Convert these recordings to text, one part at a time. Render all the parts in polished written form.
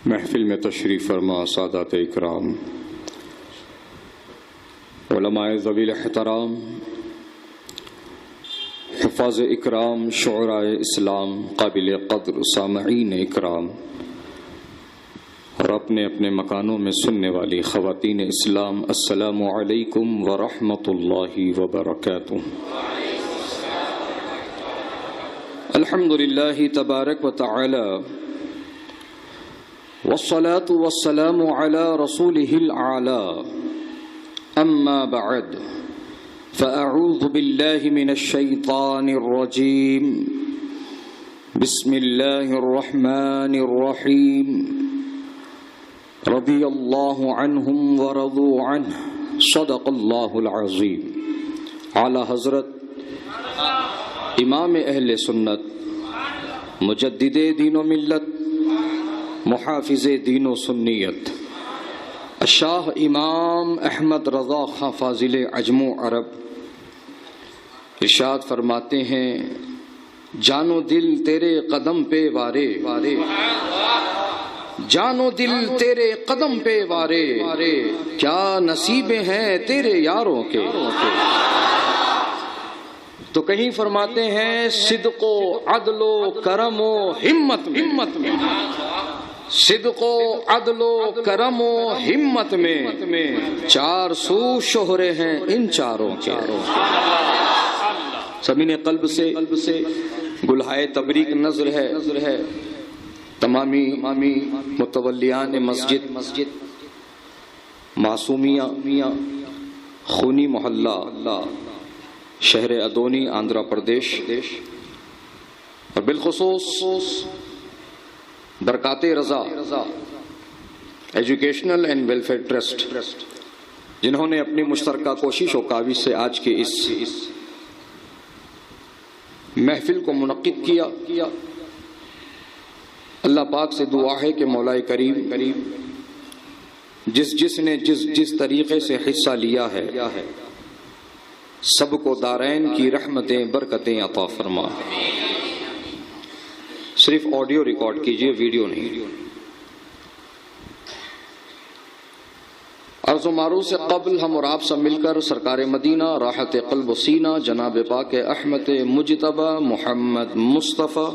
محفل میں تشریف فرما سادات اکرام، علماء ذوی الاحترام، حفاظ اکرام، شعراء اسلام، قابل قدر سامعین اکرام اور اپنے اپنے مکانوں میں سننے والی خواتین اسلام، السلام علیکم ورحمۃ اللہ وبرکاتہ۔ الحمد للہ تبارک و تعالی والصلاة والسلام على رسوله الأعلى، أما بعد فأعوذ بالله من الشيطان الرجيم، بسم الله الرحمن الرحيم، رضي الله عنهم ورضوا عنه، صدق الله العظيم۔ اعلی حضرت امام اہل سنت، مجدد دین و ملت، محافظ دین و سنیت، شاہ امام احمد رضا خاں فاضل عجم و عرب ارشاد فرماتے ہیں، جانو دل تیرے قدم پہ وارے، جانو دل تیرے قدم پہ وارے، کیا نصیبیں ہیں تیرے یاروں کے۔ تو کہیں فرماتے ہیں صدق و عدل و کرم و ہمت میں، صدق و عدل و کرم و ہمت میں، چار سو شہرے ہیں ان چاروں کے۔ زمین قلب سے گلہائے تبریک نظر ہے تمامی متولیان مسجد معصومیہ خونی محلہ شہر ادونی آندھرا پردیش، اور بالخصوص برکات رضا ایجوکیشنل اینڈ ویلفیئر ٹرسٹ، جنہوں نے اپنی مشترکہ کوشش و کاوش سے آج کے اس محفل کو منعقد کیا۔ اللہ پاک سے دعا ہے کہ مولا کریم جس نے جس طریقے سے حصہ لیا ہے، سب کو دارین کی رحمتیں برکتیں عطا فرما۔ صرف آڈیو ریکارڈ کیجئے، ویڈیو نہیں۔ عرض و معروف سے قبل ہم اور آپ سب مل کر سرکار مدینہ راحت قلب و سینہ جناب پاک احمد مجتبی محمد مصطفیٰ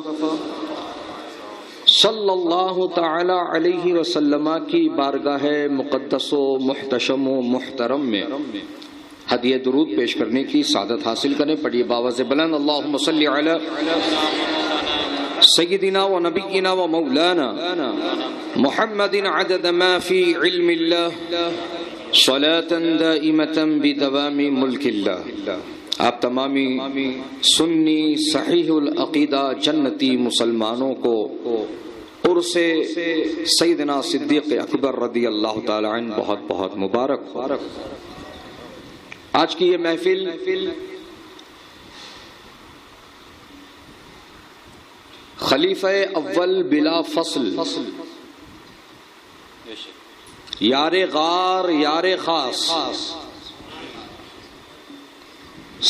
صلی اللہ تعالی علیہ وسلم کی بارگاہ مقدس و محتشم و محترم میں ہدیہ درود پیش کرنے کی سعادت حاصل کریں۔ پڑھیے باواز بلند، اللہم صلی علی سیدنا و نبینا و مولانا محمد عدد ما فی علم اللہ، صلاة دائمة بدوام ملک اللہ۔ آپ تمامی سنی صحیح العقیدہ جنتی مسلمانوں کو عرس سیدنا صدیق اکبر رضی اللہ تعالی عنہ بہت بہت مبارک۔ آج کی یہ محفل خلیفہ اول بلا فصل، یار غار یار خاص،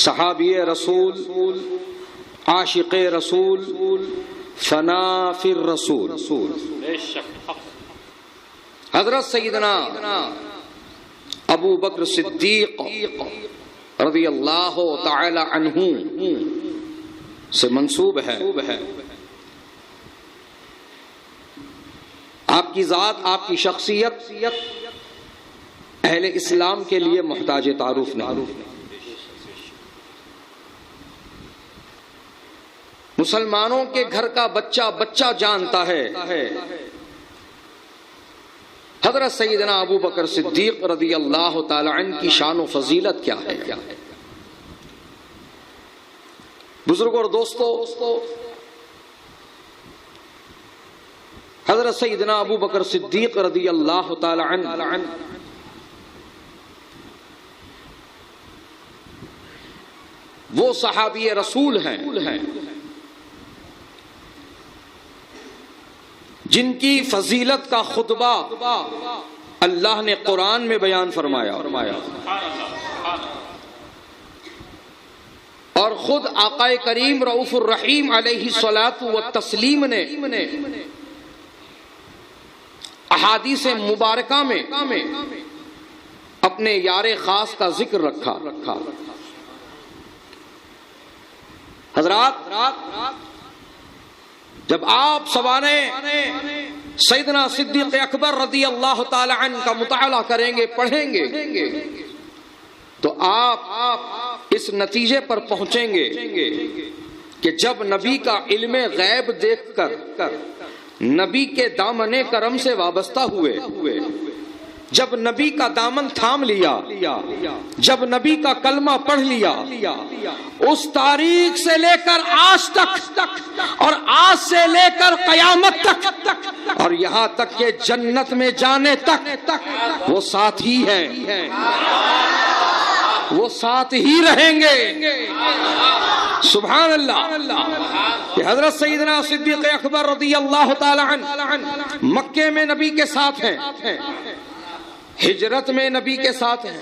صحابی رسول، عاشق رسول، فنا فی الرسول، حضرت سیدنا ابو بکر صدیق رضی اللہ تعالی عنہ سے منسوب ہے۔ آپ کی ذات، آپ کی شخصیت اہل اسلام کے لیے محتاج تعارف نہیں، مسلمانوں کے گھر کا بچہ جانتا ہے حضرت سیدنا ابو بکر صدیق رضی اللہ تعالی عنہ کی شان و فضیلت کیا ہے۔ بزرگوں اور دوستو، حضرت سیدنا ابو بکر صدیق رضی اللہ تعالی عنہ وہ صحابی رسول ہیں جن کی فضیلت کا خطبہ اللہ نے قرآن میں بیان فرمایا، اور خود آقا کریم رؤوف الرحیم علیہ الصلاۃ والتسلیم نے احادیث مبارکہ میں اپنے یار خاص کا ذکر رکھا۔ حضرات جب آپ سوانح سیدنا صدیق اکبر رضی اللہ تعالی عنہ کا مطالعہ کریں گے، پڑھیں گے، تو آپ اس نتیجے پر پہنچیں گے کہ جب نبی کا علم غیب دیکھ کر نبی کے دامن کرم سے وابستہ ہوئے، جب نبی کا دامن تھام لیا، جب نبی کا کلمہ پڑھ لیا، اس تاریخ سے لے کر آج تک اور آج سے لے کر قیامت تک اور یہاں تک کہ جنت میں جانے تک وہ ساتھ ہی ہیں، وہ ساتھ ہی رہیں گے۔ سبحان اللہ کہ حضرت سیدنا صدیق اکبر رضی اللہ تعالی عنہ مکے میں نبی کے ساتھ ہیں، ہجرت میں نبی کے ساتھ ہیں۔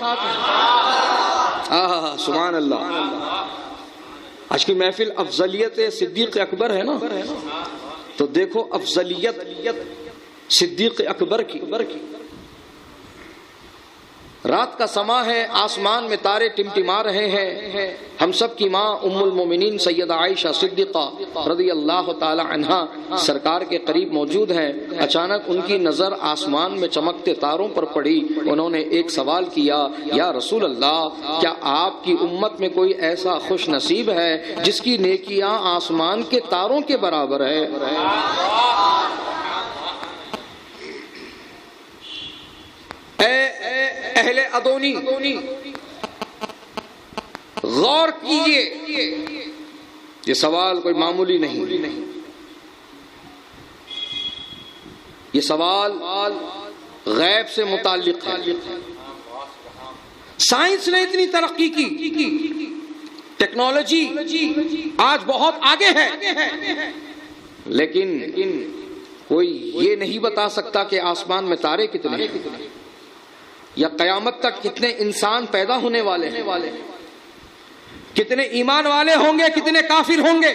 سبحان اللہ۔ آج کی محفل افضلیت صدیق اکبر ہے نا، تو دیکھو افضلیت صدیق اکبر کی۔ رات کا سما ہے، آسمان میں تارے ٹمٹما رہے ہیں، ہم سب کی ماں ام المومنین سیدہ عائشہ صدیقہ رضی اللہ تعالی عنہا سرکار کے قریب موجود ہیں۔ اچانک ان کی نظر آسمان میں چمکتے تاروں پر پڑی۔ انہوں نے ایک سوال کیا، یا رسول اللہ، کیا آپ کی امت میں کوئی ایسا خوش نصیب ہے جس کی نیکیاں آسمان کے تاروں کے برابر ہے؟ اہل ادونی غور کیجئے، یہ سوال کوئی معمولی نہیں، یہ سوال غیب سے متعلق ہے۔ سائنس نے اتنی ترقی کی، ٹیکنالوجی آج بہت آگے ہے، لیکن کوئی یہ نہیں بتا سکتا کہ آسمان میں تارے کتنے ہیں، یا قیامت تک کتنے انسان پیدا ہونے والے ہیں، کتنے ایمان والے ہوں گے، کتنے کافر ہوں گے،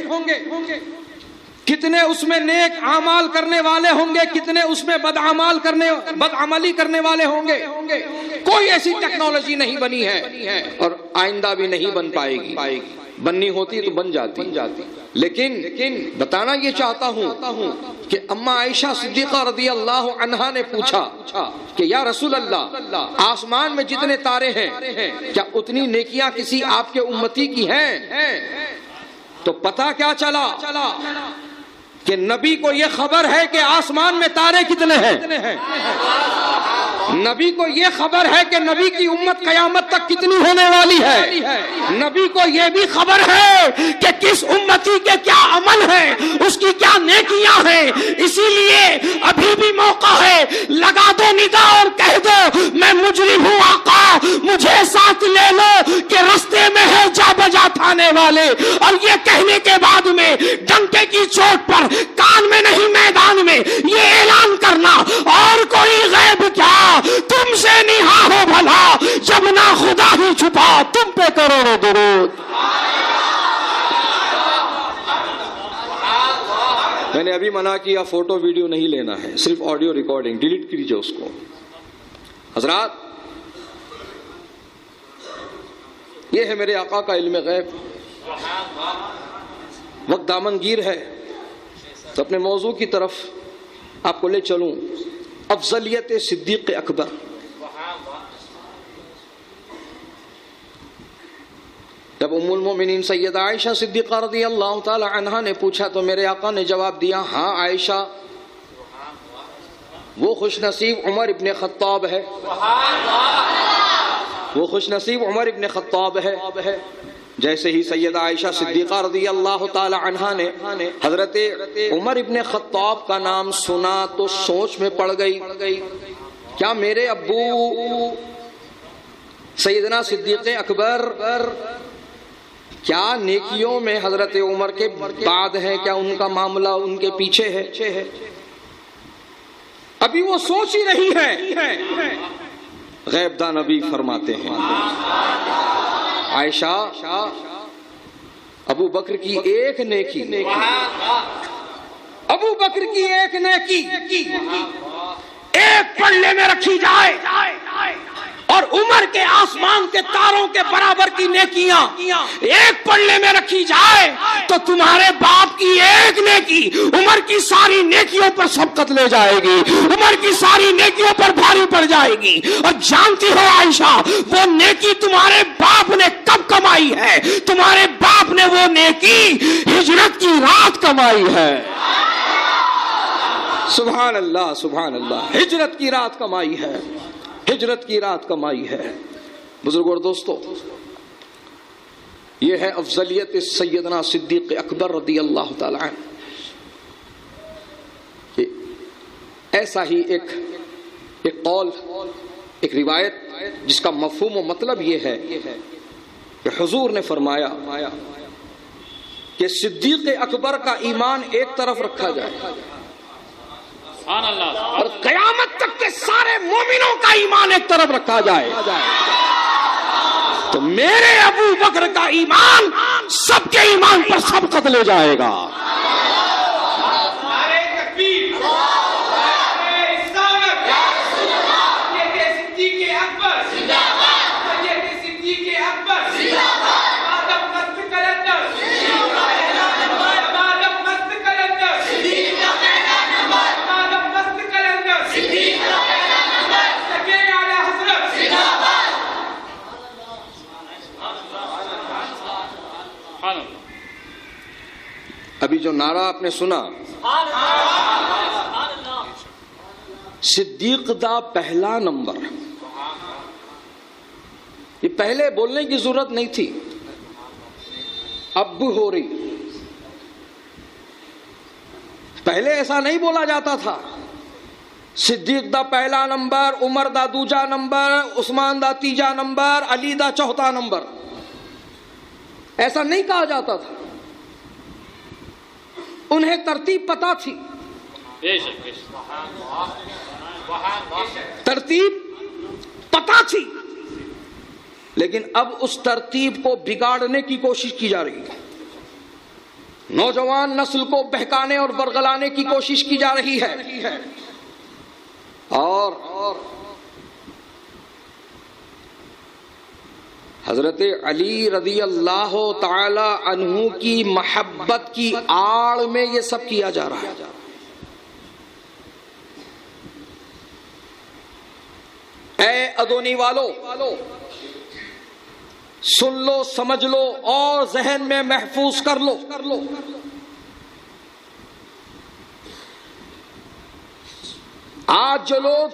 کتنے اس میں نیک اعمال کرنے والے ہوں گے، کتنے اس میں بدعملی کرنے والے ہوں گے۔ کوئی ایسی ٹیکنالوجی نہیں بنی ہے اور آئندہ بھی نہیں بن پائے گی، بننی ہوتی تو بن جاتی۔ لیکن بتانا یہ چاہتا ہوں کہ اما عائشہ صدیقہ رضی اللہ عنہا نے پوچھا کہ یا رسول اللہ، آسمان میں جتنے تارے ہیں کیا اتنی نیکیاں کسی آپ کے امتی کی ہیں؟ تو پتہ کیا چلا کہ نبی کو یہ خبر ہے کہ آسمان میں تارے کتنے ہیں، نبی کو یہ خبر ہے کہ نبی کی امت قیامت تک کتنی ہونے والی ہے، نبی کو یہ بھی خبر ہے کہ کس امتی کے کیا عمل ہے، اس کی کیا نیکیاں ہیں۔ اسی لیے ابھی بھی موقع ہے، لگا دو ندا اور کہہ دو میں مجرم ہوں آقا، مجھے ساتھ لے لو کہ رستے میں ہے جا بجا تھانے والے۔ اور یہ کہنے کے بعد میں ڈنکے کی چوٹ پر، کان میں نہیں میدان میں، یہ اعلان کرنا اور کوئی غیب کیا تم سے نہا ہو بھلا، جب نہ خدا ہی چھپا تم پہ کروڑوں درود۔ میں نے ابھی منع کیا فوٹو ویڈیو نہیں لینا ہے، صرف آڈیو ریکارڈنگ، ڈیلیٹ کیجئے اس کو۔ حضرات یہ ہے میرے آقا کا علم غیب۔ وقت دامنگیر ہے تو اپنے موضوع کی طرف آپ کو لے چلوں، افضلیت صدیق اکبر۔ جب ام المومنین سیدہ عائشہ صدیقہ رضی اللہ تعالی عنہا نے پوچھا تو میرے آقا نے جواب دیا، ہاں عائشہ، وہ خوش نصیب عمر ابن خطاب ہے، وہ خوش نصیب عمر ابن خطاب ہے۔ جیسے ہی سیدہ عائشہ صدیقہ رضی اللہ تعالی عنہا نے حضرت عمر ابن خطاب کا نام سنا تو سوچ میں پڑ گئی، کیا میرے ابو سیدنا صدیق اکبر کیا نیکیوں میں حضرت عمر کے بعد ہے، کیا ان کا معاملہ ان کے پیچھے ہے؟ ابھی وہ سوچ ہی رہی ہے۔ غیب داں نبی فرماتے ہیں، عائشہ، ابو بکر کی ایک نیکی، ابو بکر کی ایک نیکی ایک پلڑے میں رکھی جائے اور عمر کے آسمان کے تاروں کے برابر کی نیکیاں ایک پلڑے میں رکھی جائے تو تمہارے باپ کی ایک نیکی عمر کی ساری نیکیوں پر سبقت لے جائے گی، عمر کی ساری نیکیوں پر بھاری پڑ جائے گی۔ اور جانتی ہو عائشہ، وہ نیکی تمہارے باپ نے کب کمائی ہے؟ تمہارے باپ نے وہ نیکی ہجرت کی رات کمائی ہے۔ سبحان اللہ، سبحان اللہ، ہجرت کی رات کمائی ہے، ہجرت کی رات کمائی ہے۔ بزرگوں اور دوستو، یہ ہے افضلیت سیدنا صدیق اکبر رضی اللہ تعالی عنہ۔ ایسا ہی ایک قول، ایک روایت جس کا مفہوم و مطلب یہ ہے کہ حضور نے فرمایا کہ صدیق اکبر کا ایمان ایک طرف رکھا جائے اور قیامت تک کے سارے مومنوں کا ایمان ایک طرف رکھا جائے تو میرے ابو بکر کا ایمان سب کے ایمان پر سبقت لے جائے گا۔ ابھی جو نعرہ آپ نے سنا، صدیق دا پہلا نمبر، یہ پہلے بولنے کی ضرورت نہیں تھی، اب ہو رہی۔ پہلے ایسا نہیں بولا جاتا تھا، صدیق دا پہلا نمبر، عمر دا دوجا نمبر، عثمان دا تیجا نمبر، علی دا چوتھا نمبر، ایسا نہیں کہا جاتا تھا۔ انہیں ترتیب پتا تھی، ترتیب پتا تھی، لیکن اب اس ترتیب کو بگاڑنے کی کوشش کی جا رہی ہے، نوجوان نسل کو بہکانے اور برگلانے کی کوشش کی جا رہی ہے، اور حضرت علی رضی اللہ تعالی عنہ کی محبت کی آڑ میں یہ سب کیا جا رہا ہے۔ اے ادونی والو، سن لو، سمجھ لو اور ذہن میں محفوظ کر لو، آج جو لوگ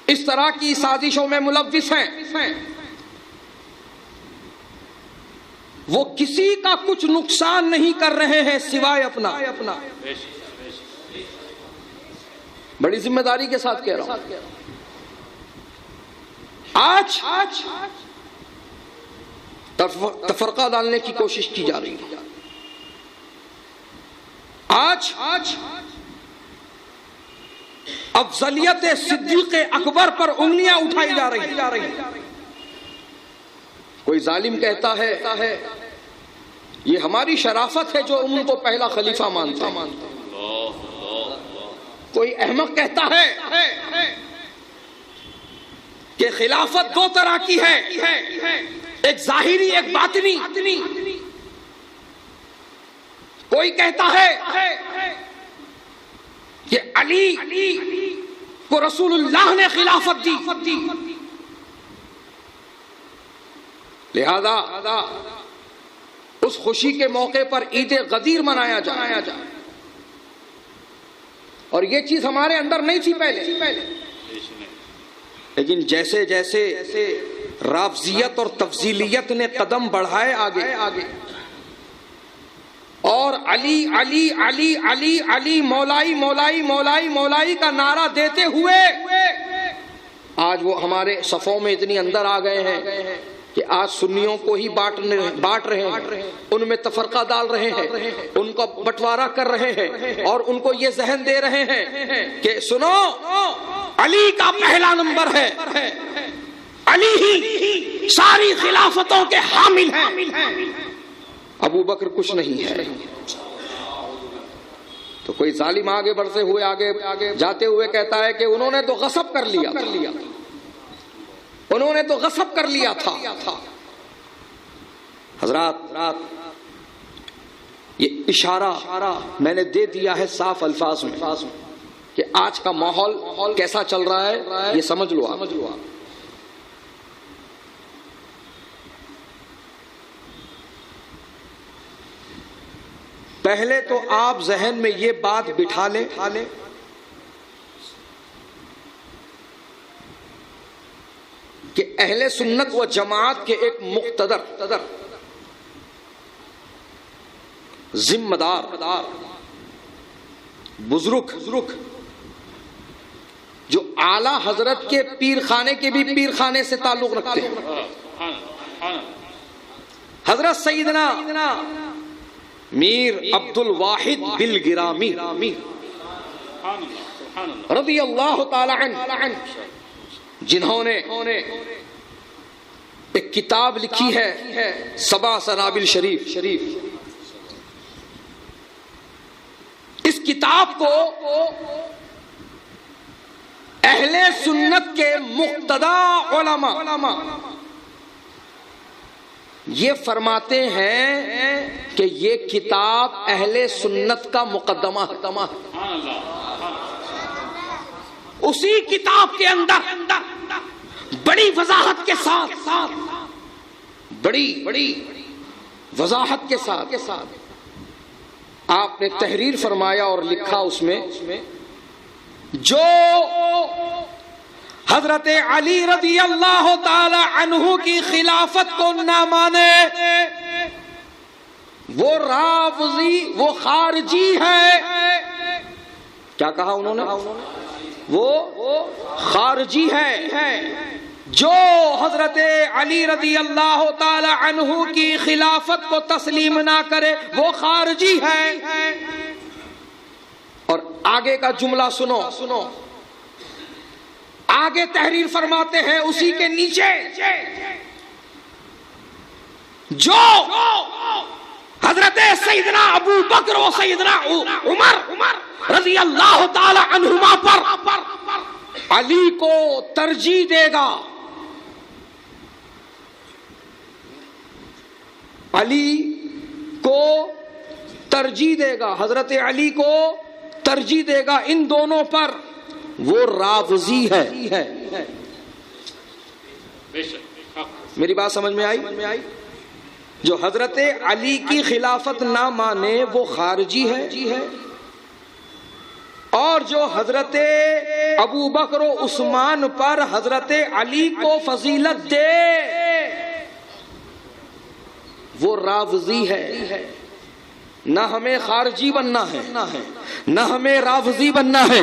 اس طرح کی سازشوں میں ملوث ہیں، وہ کسی کا کچھ نقصان نہیں کر رہے ہیں سوائے اپنا۔ بڑی ذمہ داری کے ساتھ کہہ رہا ہوں، آج تفرقہ ڈالنے کی کوشش کی جا رہی ہے، آج افضلیت صدیق اکبر پر انگلیاں اٹھائی جا رہی ہیں۔ کوئی ظالم کہتا ہے یہ ہماری شرافت ہے جو ان کو پہلا خلیفہ مانتا ہے، کوئی احمق کہتا ہے کہ خلافت دو طرح کی ہے، ایک ظاہری ایک باطنی، کوئی کہتا ہے کہ علی کو رسول اللہ نے خلافت دی، لہذا اس خوشی کے موقع پر عید غدیر منایا جائے، اور یہ چیز ہمارے اندر نہیں تھی پہلے، لیکن جیسے جیسے رافضیت اور تفضیلیت نے قدم بڑھائے آگے، اور علی علی علی علی علی مولائی مولائی مولائی مولائی کا نعرہ دیتے ہوئے آج وہ ہمارے صفوں میں اتنی اندر آ گئے ہیں کہ آج سنیوں کو ہی بانٹ رہے ہیں، ان میں تفرقہ ڈال رہے ہیں، ان کو بٹوارا کر رہے ہیں، اور ان کو یہ ذہن دے رہے ہیں کہ سنو، علی کا پہلا نمبر ہے، علی ہی ساری خلافتوں کے حامل ہیں، ابو بکر کچھ نہیں ہے۔ تو کوئی ظالم آگے بڑھتے ہوئے آگے جاتے ہوئے کہتا ہے کہ انہوں نے تو غصب کر لیا، انہوں نے تو غصب کر لیا تھا۔ حضرات یہ اشارہ میں نے دے دیا ہے صاف الفاظ میں کہ آج کا ماحول کیسا چل رہا ہے، یہ سمجھ لو آپ۔ پہلے تو آپ ذہن میں یہ بات بٹھا لیں کہ اہل سنت و جماعت کے ایک مقتدر، ذمہ دار، بزرگ، جو اعلی حضرت کے پیر خانے کے بھی پیر خانے سے تعلق رکھتے ہیں، حضرت سیدنا میر عبد الواحد بالگرامی رضی اللہ تعالی عنہ، جنہوں نے ایک کتاب لکھی ہے سبع سنابل شریف۔ اس کتاب کو اہل سنت کے مقتدی علماء یہ فرماتے ہیں کہ یہ کتاب اہل سنت کا مقدمہ ہے۔ اسی کتاب کے اندر بڑی وضاحت کے ساتھ، بڑی وضاحت کے ساتھ آپ نے تحریر فرمایا اور لکھا اس میں، جو حضرت علی رضی اللہ تعالی عنہ کی خلافت کو نہ مانے وہ رافضی، وہ خارجی ہے۔ کیا کہا انہوں نے؟ وہ خارجی ہے۔ جو حضرت علی رضی اللہ تعالی عنہ کی خلافت کو تسلیم نہ کرے وہ خارجی ہے۔ اور آگے کا جملہ سنو، آگے تحریر فرماتے ہیں اسی کے نیچے، جو حضرت سیدنا ابو بکر و سیدنا عمر رضی اللہ تعالی عنہما پر علی کو ترجیح دے گا، علی کو ترجیح دے گا، حضرت علی کو ترجیح دے گا ان دونوں پر، وہ رافضی ہے۔ میری بات سمجھ میں آئی؟ جو حضرت علی کی خلافت نہ مانے وہ خارجی ہے، اور جو حضرت ابو بکر و عثمان پر حضرت علی کو فضیلت دے وہ رافضی ہے۔ نہ ہمیں خارجی بننا ہے، نہ ہمیں رافضی بننا ہے،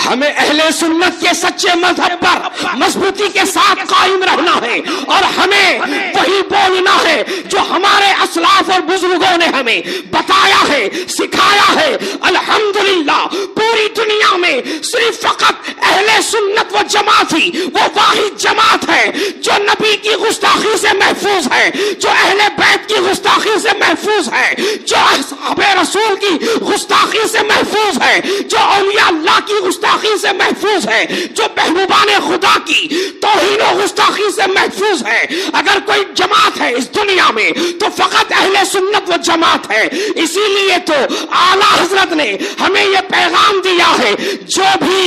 ہمیں اہل سنت کے سچے مذہب پر مضبوطی کے ساتھ قائم رہنا ہے، اور ہمیں وہی بولنا ہے جو ہمارے اسلاف اور بزرگوں نے ہمیں بتایا ہے، سکھایا ہے۔ الحمدللہ پوری دنیا میں صرف فقط اہل سنت و جماعت ہی وہ واحد جماعت ہے جو نبی کی گستاخی سے محفوظ ہے، جو اہل بیت کی گستاخی سے محفوظ ہے، جو اصحاب رسول کی گستاخی سے محفوظ ہے، جو اولیاء اللہ کی گستاخی سے محفوظ ہے، جو محبوبان خدا کی توہین و گستاخی سے محفوظ ہے۔ اگر کوئی جماعت ہے اس دنیا میں تو فقط اہل سنت و جماعت ہے۔ اسی لیے تو اعلیٰ حضرت نے ہمیں یہ پیغام دیا ہے، جو بھی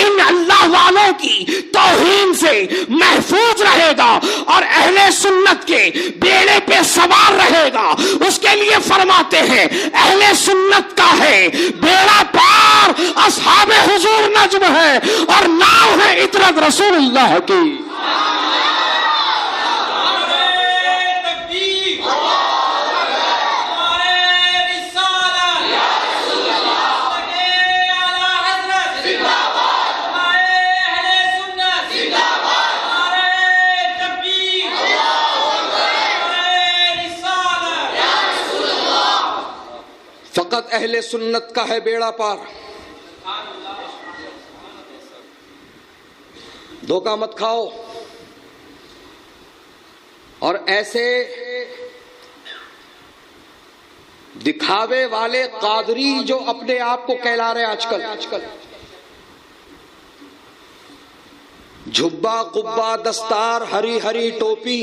ان اللہ والوں کی توہین سے محفوظ رہے گا اور اہل سنت کے بیڑے پہ سوار رہے گا، اس کے لیے فرماتے ہیں اہل سنت کا ہے بیڑا پار، اصحاب حضور نجم ہے، اور ناؤ ہے عطرت رسول اللہ کی۔ فقط اہل سنت کا ہے بیڑا پار۔ دھوکہ مت کھاؤ، اور ایسے دکھاوے والے قادری جو اپنے آپ کو کہلا رہے آج کل، جھبا قبا دستار ہری ہری ٹوپی،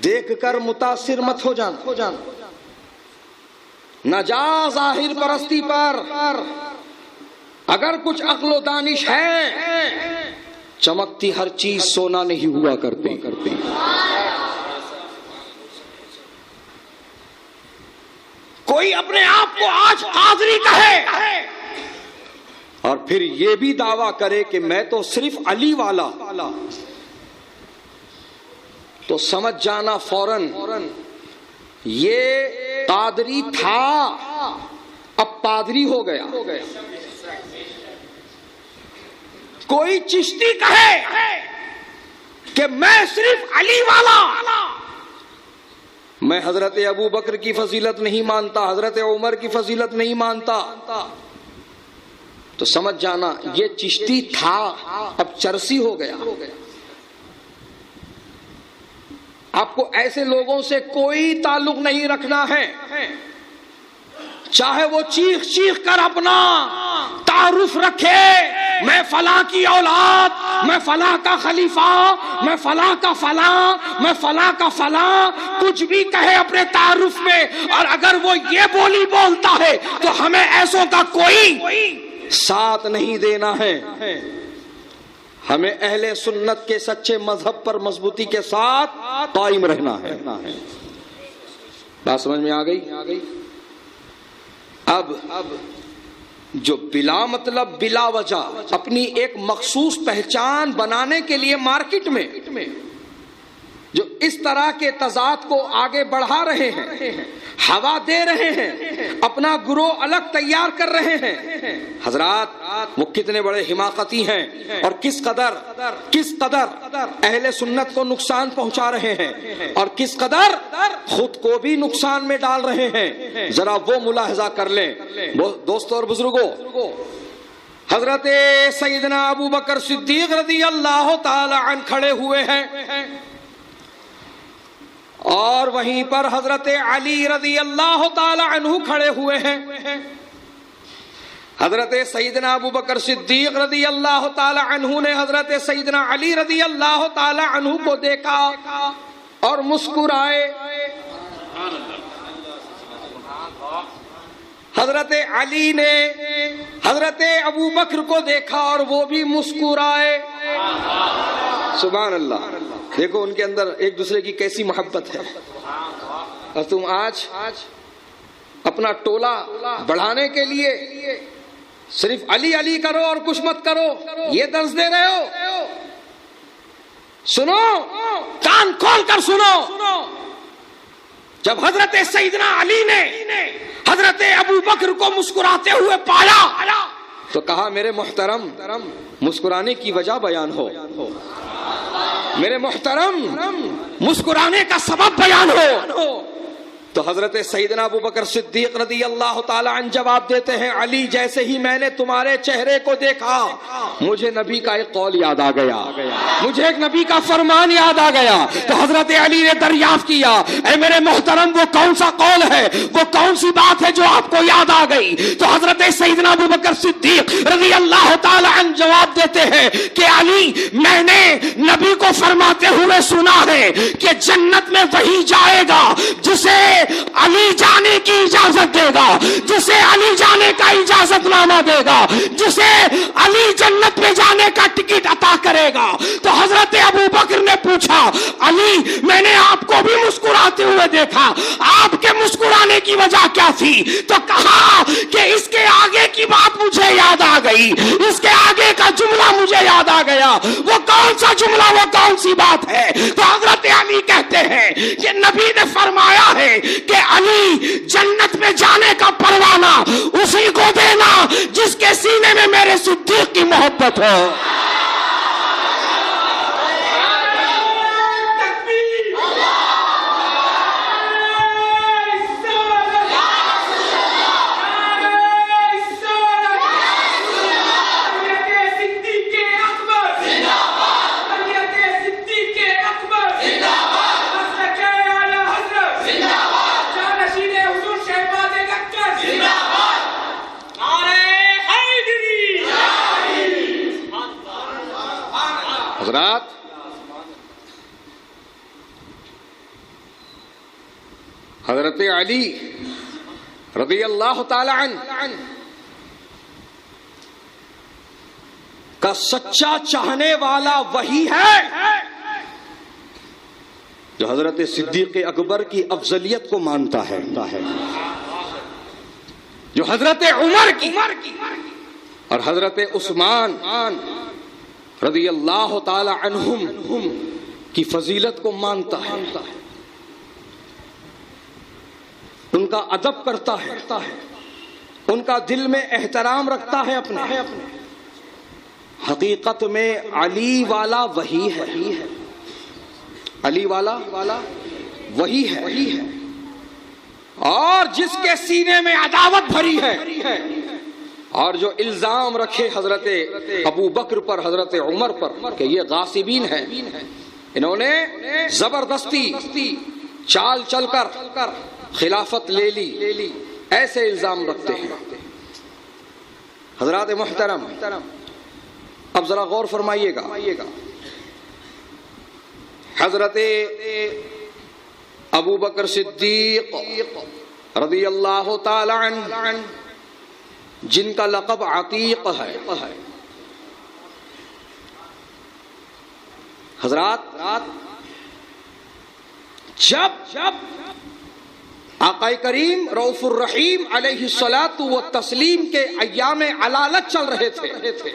دیکھ کر متاثر مت ہو جانا، نہ جا ظاہر پرستی پر، اگر کچھ عقل و دانش ہے، چمکتی ہر چیز سونا نہیں ہوا کرتی۔ کوئی اپنے آپ کو آج قادری کہے اور پھر یہ بھی دعویٰ کرے کہ میں تو صرف علی والا، تو سمجھ جانا فوراً یہ قادری تھا، اب پادری ہو گیا۔ کوئی چشتی کہے کہ میں صرف علی والا، میں حضرت ابو بکر کی فضیلت نہیں مانتا، حضرت عمر کی فضیلت نہیں مانتا، تو سمجھ جانا یہ چشتی تھا، اب چرسی ہو گیا۔ آپ کو ایسے لوگوں سے کوئی تعلق نہیں رکھنا ہے، چاہے وہ چیخ چیخ کر اپنا تعارف رکھے، میں فلاں کی اولاد، میں فلاں کا خلیفہ، میں فلاں کا فلاں، میں فلاں کا فلاں، کچھ بھی کہے اپنے تعارف میں، اور اگر وہ یہ بولی بولتا ہے تو ہمیں ایسوں کا کوئی ساتھ نہیں دینا ہے۔ ہمیں اہل سنت کے سچے مذہب پر مضبوطی کے ساتھ قائم رہنا ہے۔ بات سمجھ میں آ گئی؟ اب جو بلا مطلب بلا وجہ اپنی ایک مخصوص پہچان بنانے کے لیے مارکیٹ میں جو اس طرح کے تضاد کو آگے بڑھا رہے ہیں، ہوا دے رہے ہیں، اپنا گروہ الگ تیار کر رہے ہیں، حضرات وہ کتنے بڑے حماقتی ہیں اور کس قدر اہل سنت کو نقصان پہنچا رہے ہیں اور کس قدر خود کو بھی نقصان میں ڈال رہے ہیں، ذرا وہ ملاحظہ کر لیں۔ دوستوں اور بزرگوں، حضرت سیدنا ابو بکر صدیق رضی اللہ تعالی عنہ کھڑے ہوئے ہیں اور وہیں پر حضرت علی رضی اللہ تعالی عنہ کھڑے ہوئے ہیں۔ حضرت سیدنا ابو بکر صدیق رضی اللہ تعالی عنہ نے حضرت سیدنا علی رضی اللہ تعالی عنہ کو دیکھا اور مسکرائے۔ حضرت علی نے حضرت ابو بکر کو دیکھا اور وہ بھی مسکرائے۔ سبحان اللہ، دیکھو ان کے اندر ایک دوسرے کی کیسی محبت ہے۔ اور تم آج اپنا ٹولہ بڑھانے کے لیے صرف علی علی کرو اور کچھ مت کرو، یہ درس دے رہے ہو۔ سنو، کان کھول کر سنو، جب حضرت سیدنا علی نے حضرت ابو بکر کو مسکراتے ہوئے پایا تو کہا میرے محترم مسکرانے کی وجہ بیان ہو، میرے محترم مسکرانے کا سبب بیان ہو۔ تو حضرت سیدنا ابو بکر صدیق رضی اللہ تعالی عنہ جواب دیتے ہیں، علی جیسے ہی میں نے تمہارے چہرے کو دیکھا مجھے نبی کا ایک قول یاد آ گیا، مجھے ایک نبی کا فرمان یاد آ گیا۔ تو حضرت علی نے دریافت کیا، اے میرے محترم وہ کون سا قول ہے، وہ کون سی بات ہے جو آپ کو یاد آ گئی؟ تو حضرت سیدنا ابو بکر صدیق رضی اللہ تعالی عنہ جواب دیتے ہیں کہ علی میں نے نبی کو فرماتے ہوئے سنا ہے کہ جنت میں وہی جائے گا جسے علی جانے کی اجازت دے گا، جسے علی جانے کا اجازت نامہ دے گا، جسے علی جنت میں جانے کا ٹکٹ عطا کرے گا۔ تو حضرت ابو بکر نے پوچھا، علی میں نے آپ کو بھی مسکراتے ہوئے دیکھا، آپ کے مسکرانے کی وجہ کیا تھی؟ تو کہا کہ اس کے آگے کی بات مجھے یاد آ گئی، اس کے آگے کا جملہ مجھے یاد آ گیا۔ وہ کون سا جملہ، وہ کون سی بات ہے؟ تو حضرت علی کہتے ہیں کہ نبی نے فرمایا ہے کہ علی جنت میں جانے کا پروانہ اسی کو دینا جس کے سینے میں میرے صدیق کی محبت ہو۔ حضرات حضرت علی رضی اللہ تعالی عنہ کا سچا چاہنے والا وہی ہے جو حضرت صدیق اکبر کی افضلیت کو مانتا ہے، جو حضرت عمر کی اور حضرت عثمان رضی اللہ تعالی عنہم کی فضیلت کو مانتا ہے، ان کا ادب کرتا ہے، ان کا دل میں احترام رکھتا ہے اپنے۔ حقیقت میں علی والا وہی ہے، علی والا وہی ہے، اور جس کے سینے میں عداوت بھری ہے اور جو الزام رکھے حضرت ابو بکر پر، حضرت عمر پر کہ یہ غاصبین ہیں، انہوں نے زبردستی چال چل کر خلافت لے لی، ایسے الزام رکھتے ہیں۔ حضرات محترم، اب ذرا غور فرمائیے گا، حضرت ابو بکر صدیق رضی اللہ تعالی عنہ جن کا لقب عتیق ہے، حضرات جب آقا کریم رؤوف الرحیم علیہ الصلاۃ والتسلیم کے ایام علالت چل رہے تھے،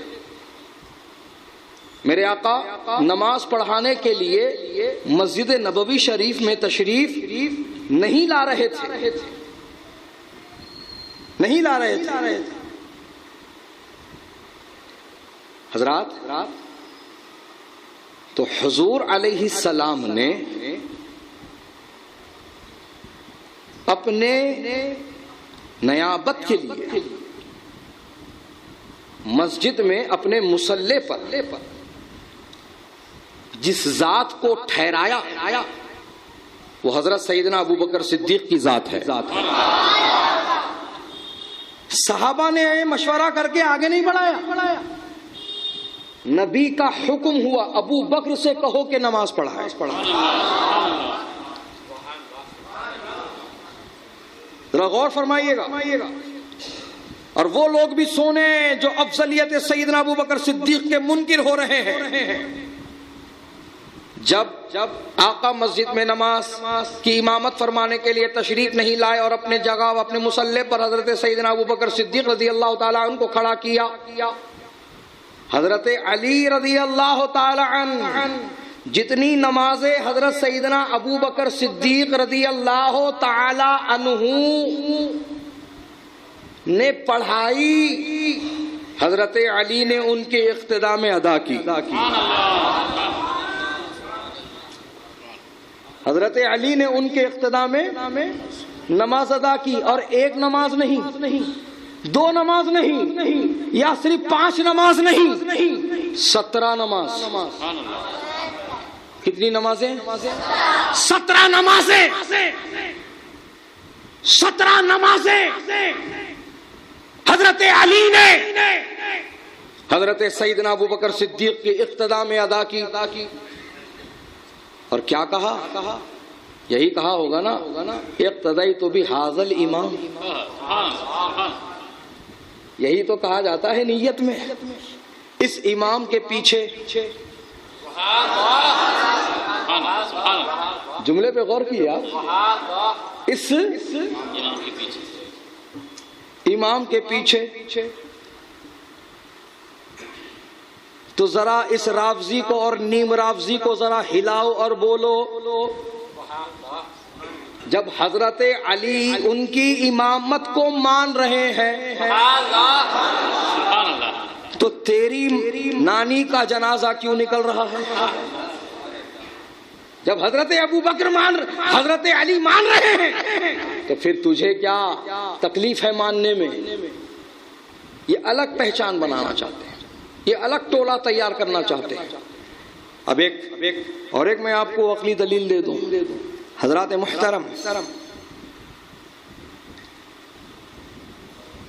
میرے آقا نماز پڑھانے کے لیے مسجد نبوی شریف میں تشریف نہیں لا رہے تھے، حضرات تو حضور علیہ السلام نے اپنے نیابت کے لیے مسجد میں اپنے مصلی پر جس ذات کو ٹھہرایا وہ حضرت سیدنا ابو بکر صدیق کی ذات ہے۔ صحابہ نے مشورہ کر کے آگے نہیں بڑھایا، نبی کا حکم ہوا ابو بکر سے کہو کہ نماز پڑھائے۔ ذرا غور فرمائیے گا، اور وہ لوگ بھی سونے جو افضلیت سیدنا ابو بکر صدیق کے منکر ہو رہے ہیں، جب آقا مسجد میں نماز کی امامت فرمانے کے لیے تشریف نہیں لائے اور اپنے جگہ اپنے مصلی پر حضرت سیدنا ابو بکر صدیق رضی اللہ تعالیٰ عنہ کو کھڑا کیا، حضرت علی رضی اللہ تعالی عنہ جتنی نمازیں حضرت سیدنا ابو بکر صدیق رضی اللہ تعالی عنہ نے پڑھائی، حضرت علی نے ان کے اقتداء میں ادا کی۔ حضرت علی نے ان کے اقتداء میں نماز ادا کی، اور ایک نماز نہیں، دو نماز نہیں، یا صرف 5 نماز نہیں، 17 نماز۔ کتنی نمازیں؟ 17 نمازیں، 17 نمازیں حضرت علی نے حضرت سیدنا ابو بکر صدیق کے اقتداء میں ادا کی، اور کیا کہا؟ یہی کہا ہوگا نا، اقتدیت بہذا الامام، یہی تو کہا جاتا ہے نیت میں، اس امام کے پیچھے۔ جملے پہ غور کیے آپ، اس امام کے پیچھے۔ تو ذرا اس رافضی کو اور نیم رافضی کو ذرا ہلاؤ اور بولو، جب حضرت علی ان کی امامت کو مان رہے ہیں تو تیری نانی کا جنازہ کیوں نکل رہا ہے؟ جب حضرت ابو بکر حضرت علی مان رہے ہیں تو پھر تجھے کیا تکلیف ہے ماننے میں؟ یہ الگ پہچان بنانا چاہتے ہیں، یہ الگ ٹولہ تیار کرنا چاہتے ہیں۔ اب ایک میں آپ کو عقلی دلیل دے دوں۔ حضرات محترم،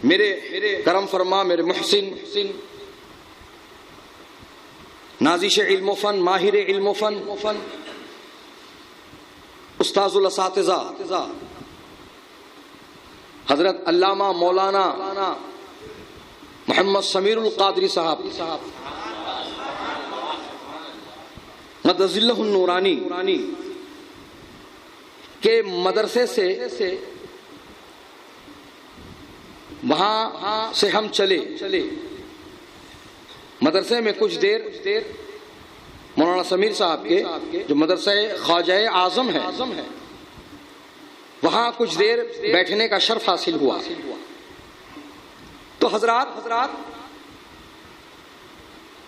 میرے کرم فرما، میرے محسن، نازش علم و فن، ماہر علم و فن، استاذ الاساتذہ حضرت علامہ مولانا محمد سمیر القادری صاحب مدظ اللہ النورانی کے مدرسے سے وہاں سے ہم چلے، مدرسے میں کچھ دیر مولانا سمیر صاحب کے جو مدرسہ خواجہ اعظم ہے وہاں کچھ دیر بیٹھنے کا شرف حاصل ہوا. تو حضرات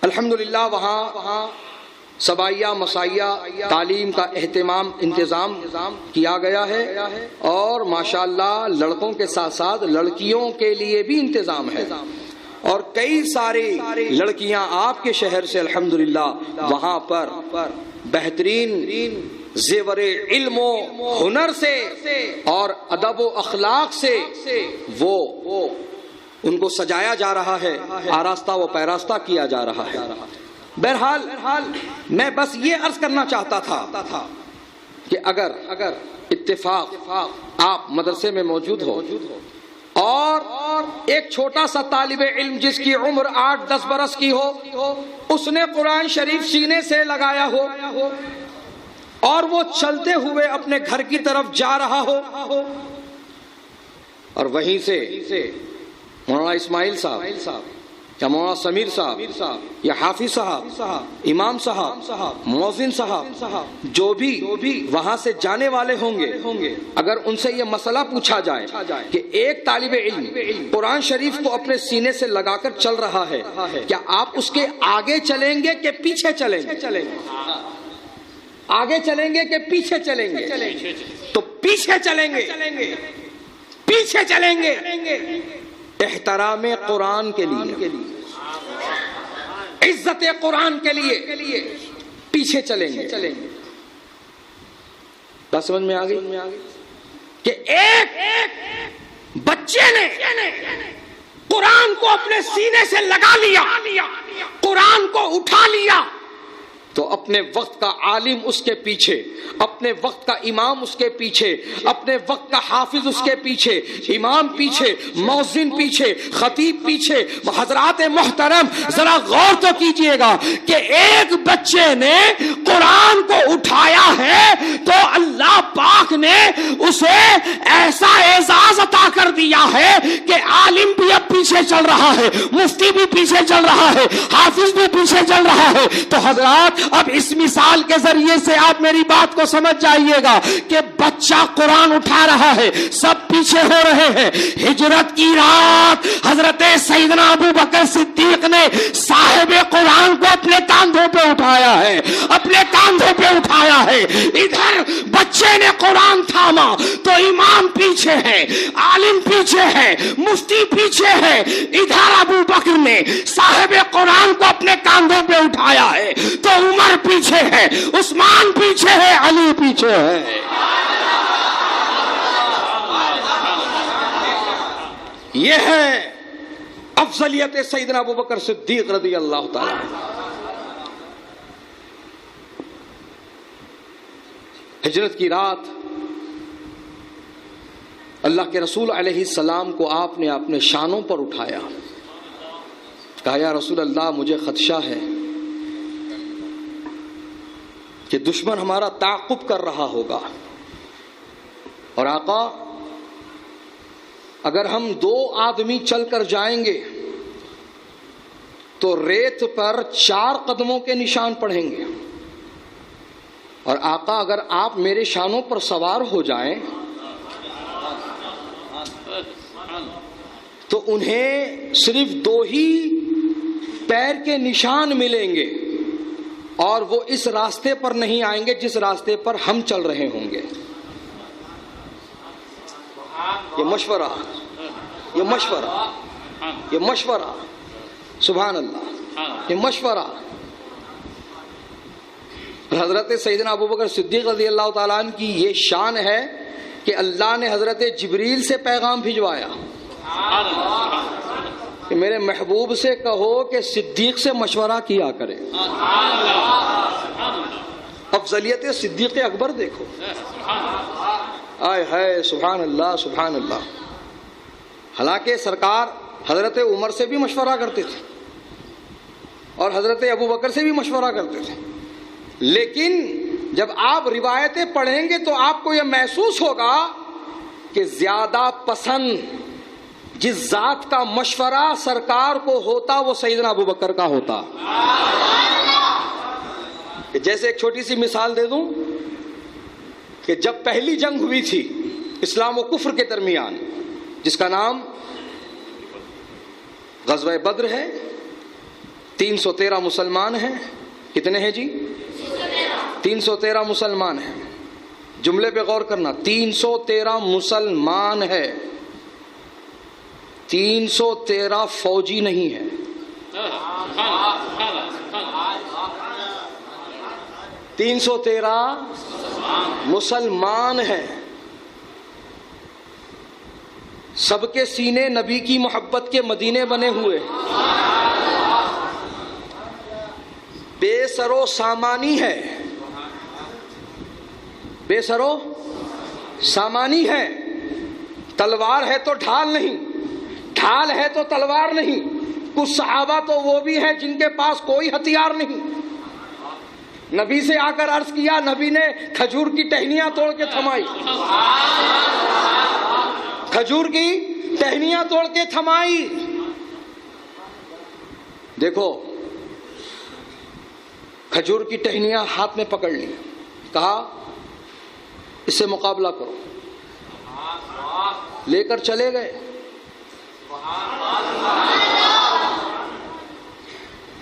الحمدللہ وہاں سبائیہ مسائیہ تعلیم کا انتظام کیا گیا ہے، اور ماشاءاللہ لڑکوں کے ساتھ ساتھ لڑکیوں کے لیے بھی انتظام ہے، اور کئی ساری لڑکیاں آپ کے شہر سے الحمدللہ وہاں پر بہترین زیور علم و ہنر سے اور ادب و اخلاق سے وہ ان کو سجایا جا رہا ہے، آراستہ و پیراستہ کیا جا رہا ہے. بہرحال میں بس یہ عرض کرنا چاہتا تھا کہ اگر اتفاق آپ مدرسے میں موجود ہو اور ایک چھوٹا سا طالب علم جس کی عمر 8-10 برس کی ہو، اس نے قرآن شریف سینے سے لگایا ہو اور وہ چلتے ہوئے اپنے گھر کی طرف جا رہا ہو، اور وہیں سے مولانا اسماعیل صاحب یا مولانا سمیر صاحب یا حافظ صاحب، امام صاحب، مؤذن صاحب جو بھی وہاں سے جانے والے ہوں گے، اگر ان سے یہ مسئلہ پوچھا جائے کہ ایک طالب علم قرآن شریف کو اپنے سینے سے لگا کر چل رہا ہے، کیا آپ اس کے آگے چلیں گے کہ پیچھے چلیں گے؟ آگے چلیں گے کہ پیچھے چلیں گے؟ تو پیچھے چلیں گے احترام قرآن کے لیے، عزت قرآن کے لیے پیچھے چلیں گے. بات سمجھ میں آ گئی کہ ایک بچے نے قرآن کو اپنے سینے سے لگا لیا، قرآن کو اٹھا لیا، تو اپنے وقت کا عالم اس کے پیچھے، اپنے وقت کا امام اس کے پیچھے، اپنے وقت کا حافظ اس کے پیچھے، امام پیچھے، مؤذن پیچھے، خطیب پیچھے. حضرات محترم ذرا غور تو کیجئے گا کہ ایک بچے نے قرآن کو اٹھایا ہے تو اللہ پاک نے اسے ایسا اعزاز عطا کر دیا ہے کہ عالم بھی اب پیچھے چل رہا ہے، مفتی بھی پیچھے چل رہا ہے، حافظ بھی پیچھے چل رہا ہے. تو حضرات اب اس مثال کے ذریعے سے آپ میری بات کو سمجھ جائیے گا کہ بچہ قرآن اٹھا رہا ہے، سب پیچھے ہو رہے ہیں. ہجرت کی رات حضرت سیدنا ابو بکر صدیق نے صاحب قرآن کو اپنے کاندھوں پہ اٹھایا ہے، اپنے کاندھوں پہ اٹھایا ہے. ادھر بچے نے قرآن تھاما تو امام پیچھے ہے، عالم پیچھے ہے، مفتی پیچھے ہے. ادھر ابو بکر نے صاحب قرآن کو اپنے کاندھوں پہ اٹھایا ہے تو عمر پیچھے ہے، عثمان پیچھے ہے، علی پیچھے ہے. یہ ہے افضلیت سیدنا ابو بکر صدیق رضی اللہ تعالی. ہجرت کی رات اللہ کے رسول علیہ السلام کو آپ نے اپنے شانوں پر اٹھایا، کہا یا رسول اللہ مجھے خدشہ ہے کہ دشمن ہمارا تعاقب کر رہا ہوگا، اور آقا اگر ہم 2 آدمی چل کر جائیں گے تو ریت پر 4 قدموں کے نشان پڑیں گے، اور آقا اگر آپ میرے شانوں پر سوار ہو جائیں تو انہیں صرف 2 ہی پیر کے نشان ملیں گے، اور وہ اس راستے پر نہیں آئیں گے جس راستے پر ہم چل رہے ہوں گے. یہ مشورہ سبحان اللہ، یہ مشورہ. حضرت سیدنا ابوبکر صدیق رضی اللہ تعالیٰ عنہ کی یہ شان ہے کہ اللہ نے حضرت جبریل سے پیغام بھجوایا کہ میرے محبوب سے کہو کہ صدیق سے مشورہ کیا کرے. افضلیت صدیق اکبر دیکھو. آئے ہائے سبحان اللہ سبحان اللہ. حالانکہ سرکار حضرت عمر سے بھی مشورہ کرتے تھے اور حضرت ابو بکر سے بھی مشورہ کرتے تھے، لیکن جب آپ روایتیں پڑھیں گے تو آپ کو یہ محسوس ہوگا کہ زیادہ پسند جس ذات کا مشورہ سرکار کو ہوتا وہ سیدنا ابو بکر کا ہوتا. جیسے ایک چھوٹی سی مثال دے دوں کہ جب پہلی جنگ ہوئی تھی اسلام و کفر کے درمیان، جس کا نام غزوہ بدر ہے، 313 مسلمان ہیں. کتنے ہیں جی؟ 313 مسلمان ہیں. جملے پہ غور کرنا، 313 مسلمان ہے، 313 فوجی نہیں ہے. 313 مسلمان ہیں. سب کے سینے نبی کی محبت کے مدینے بنے ہوئے، بے سرو سامانی ہے، بے سرو سامانی ہے. تلوار ہے تو ڈھال نہیں، ڈھال ہے تو تلوار نہیں. کچھ صحابہ تو وہ بھی ہیں جن کے پاس کوئی ہتھیار نہیں. نبی سے آ کر عرض کیا، نبی نے کھجور کی ٹہنیاں توڑ کے تھمائی، کھجور کی ٹہنیاں توڑ کے تھمائی. دیکھو کھجور کی ٹہنیاں ہاتھ میں پکڑ لی، کہا اس سے مقابلہ کرو. لے کر چلے گئے.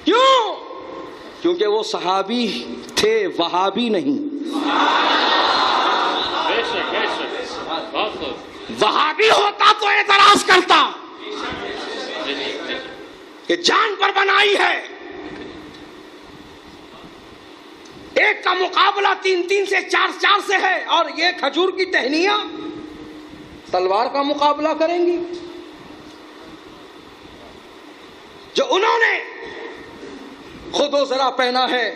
کیوں؟ کیونکہ وہ صحابی تھے، وہابی نہیں. وہابی ہوتا تو اعتراض کرتا کہ جان پر بنائی ہے. ایک کا مقابلہ 3-3 سے 4-4 سے ہے اور یہ کھجور کی ٹہنیاں تلوار کا مقابلہ کریں گی. جو انہوں نے خود و ذرا پہنا ہے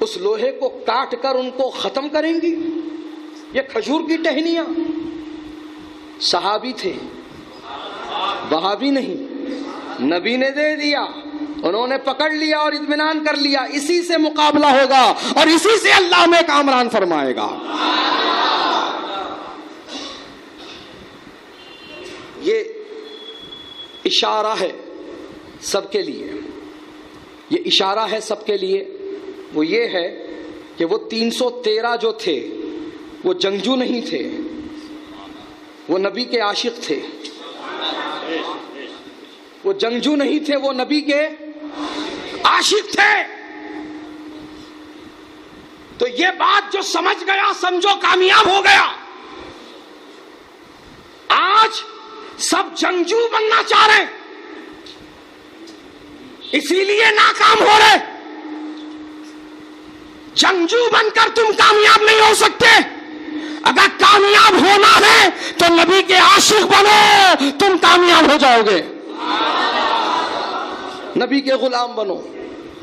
اس لوہے کو کاٹ کر ان کو ختم کریں گی. یہ کھجور کی ٹہنیاں. صحابی تھے، وہابی نہیں. نبی نے دے دیا، انہوں نے پکڑ لیا اور اطمینان کر لیا. اسی سے مقابلہ ہوگا اور اسی سے اللہ میں کامران فرمائے گا. یہ اشارہ ہے سب کے لیے، یہ اشارہ ہے سب کے لیے. وہ یہ ہے کہ وہ 313 جو تھے وہ جنگجو نہیں تھے، وہ نبی کے عاشق تھے. وہ جنگجو نہیں تھے، وہ نبی کے عاشق تھے. تو یہ بات جو سمجھ گیا سمجھو کامیاب ہو گیا. آج سب جنگجو بننا چاہ رہے، اسی لیے ناکام ہو رہے. جنگجو بن کر تم کامیاب نہیں ہو سکتے. اگر کامیاب ہونا ہے تو نبی کے عاشق بنو، تم کامیاب ہو جاؤ گے. نبی کے غلام بنو،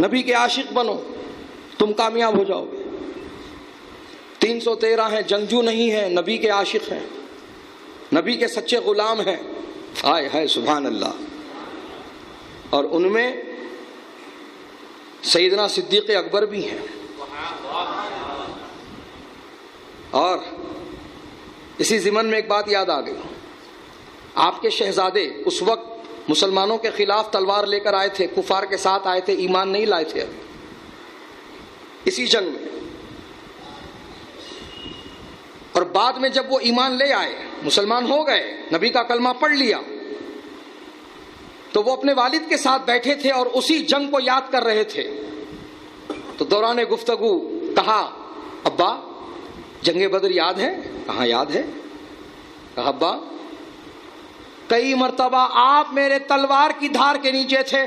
نبی کے عاشق بنو، تم کامیاب ہو جاؤ گے. 313 ہیں، جنگجو نہیں ہیں، نبی کے عاشق ہیں، نبی کے سچے غلام ہیں. ہائے ہائے سبحان اللہ. اور ان میں سیدنا صدیق اکبر بھی ہیں. اور اسی ضمن میں ایک بات یاد آ گئی. آپ کے شہزادے اس وقت مسلمانوں کے خلاف تلوار لے کر آئے تھے، کفار کے ساتھ آئے تھے، ایمان نہیں لائے تھے ابھی. اسی جنگ میں اور بعد میں جب وہ ایمان لے آئے، مسلمان ہو گئے، نبی کا کلمہ پڑھ لیا، تو وہ اپنے والد کے ساتھ بیٹھے تھے اور اسی جنگ کو یاد کر رہے تھے. تو دوران گفتگو کہا، ابا جنگ بدر یاد ہے؟ کہاں یاد ہے. کہا ابا کئی مرتبہ آپ میرے تلوار کی دھار کے نیچے تھے،